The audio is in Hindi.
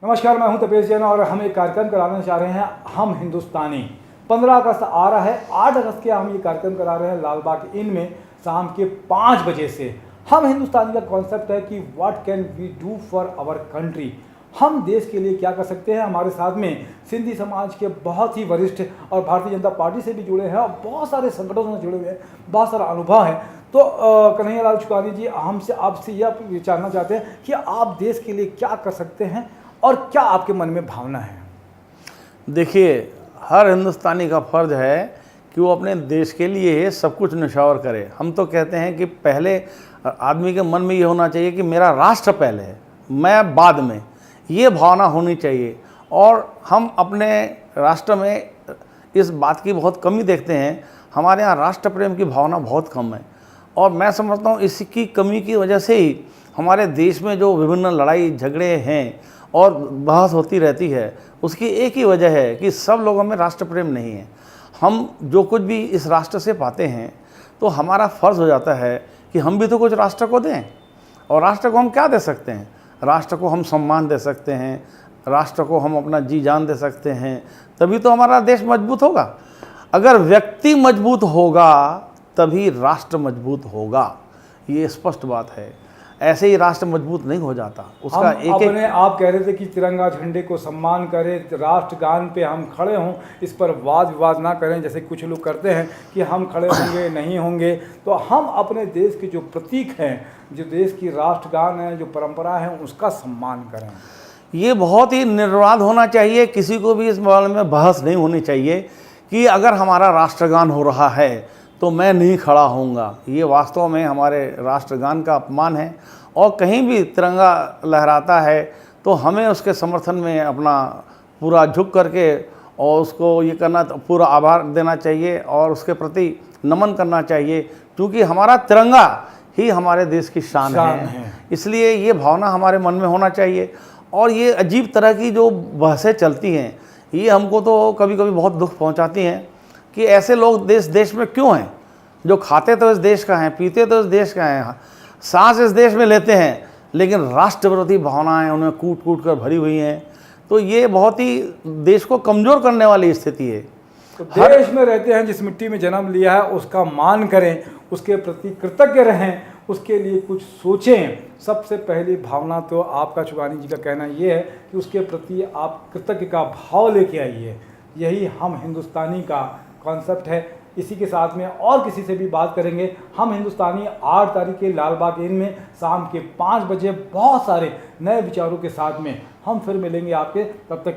नमस्कार, मैं हूं तपेश जैन और हम एक कार्यक्रम कराना चाह रहे हैं हम हिंदुस्तानी। 15 अगस्त आ रहा है। 8 अगस्त के हम ये कार्यक्रम करा रहे हैं लाल बाग इन में शाम के 5 बजे से। हम हिंदुस्तानी का कॉन्सेप्ट है कि what can we do for our country, हम देश के लिए क्या कर सकते हैं। हमारे साथ में सिंधी समाज के बहुत ही वरिष्ठ और भारतीय जनता पार्टी से भी जुड़े हैं और बहुत सारे संगठनों से जुड़े हुए हैं, बहुत सारा अनुभव है। तो कन्हैयालाल चुकानी जी, हमसे आपसे यह जानना चाहते हैं कि आप देश के लिए क्या कर सकते हैं और क्या आपके मन में भावना है। देखिए, हर हिंदुस्तानी का फ़र्ज़ है कि वो अपने देश के लिए सब कुछ न्यौछावर करे। हम तो कहते हैं कि पहले आदमी के मन में ये होना चाहिए कि मेरा राष्ट्र पहले है, मैं बाद में, ये भावना होनी चाहिए। और हम अपने राष्ट्र में इस बात की बहुत कमी देखते हैं। हमारे यहाँ राष्ट्र प्रेम की भावना बहुत कम है और मैं समझता हूँ इसकी कमी की वजह से ही हमारे देश में जो विभिन्न लड़ाई झगड़े हैं और बहस होती रहती है, उसकी एक ही वजह है कि सब लोगों में राष्ट्र प्रेम नहीं है। हम जो कुछ भी इस राष्ट्र से पाते हैं तो हमारा फ़र्ज़ हो जाता है कि हम भी तो कुछ राष्ट्र को दें। और राष्ट्र को हम क्या दे सकते हैं? राष्ट्र को हम सम्मान दे सकते हैं, राष्ट्र को हम अपना जी जान दे सकते हैं, तभी तो हमारा देश मजबूत होगा। अगर व्यक्ति मजबूत होगा तभी राष्ट्र मजबूत होगा, ये स्पष्ट बात है। ऐसे ही राष्ट्र मजबूत नहीं हो जाता। उसका आप कह रहे थे कि तिरंगा झंडे को सम्मान करें, राष्ट्रगान पे हम खड़े हों, इस पर वाद विवाद ना करें जैसे कुछ लोग करते हैं कि हम खड़े होंगे नहीं होंगे। तो हम अपने देश के जो प्रतीक हैं, जो देश की राष्ट्रगान है, जो परंपरा है, उसका सम्मान करें। ये बहुत ही निर्बाध होना चाहिए। किसी को भी इस बारे में बहस नहीं होनी चाहिए कि अगर हमारा राष्ट्रगान हो रहा है तो मैं नहीं खड़ा होऊंगा। ये वास्तव में हमारे राष्ट्रगान का अपमान है। और कहीं भी तिरंगा लहराता है तो हमें उसके समर्थन में अपना पूरा झुक करके और उसको ये करना, पूरा आभार देना चाहिए और उसके प्रति नमन करना चाहिए, क्योंकि हमारा तिरंगा ही हमारे देश की शान है। इसलिए ये भावना हमारे मन में होना चाहिए। और ये अजीब तरह की जो बहसें चलती हैं, ये हमको तो कभी कभी बहुत दुख पहुंचाती हैं कि ऐसे लोग देश में क्यों हैं, जो खाते तो इस देश का हैं, पीते तो इस देश का हैं, सांस इस देश में लेते हैं, लेकिन राष्ट्र विरोधी भावनाएं उन्हें कूट कूट कर भरी हुई हैं। तो ये बहुत ही देश को कमज़ोर करने वाली स्थिति है। तो देश में रहते हैं, जिस मिट्टी में जन्म लिया है उसका मान करें, उसके प्रति कृतज्ञ रहें, उसके लिए कुछ सोचें। सबसे पहली भावना तो आपका चुकानी जी का कहना ये है कि उसके प्रति आप कृतज्ञ का भाव लेके आइए। यही हम हिंदुस्तानी का कॉन्सेप्ट है। इसी के साथ में और किसी से भी बात करेंगे। हम हिंदुस्तानी 8 तारीख के लाल बाग इन में शाम के 5 बजे बहुत सारे नए विचारों के साथ में हम फिर मिलेंगे आपके। तब तक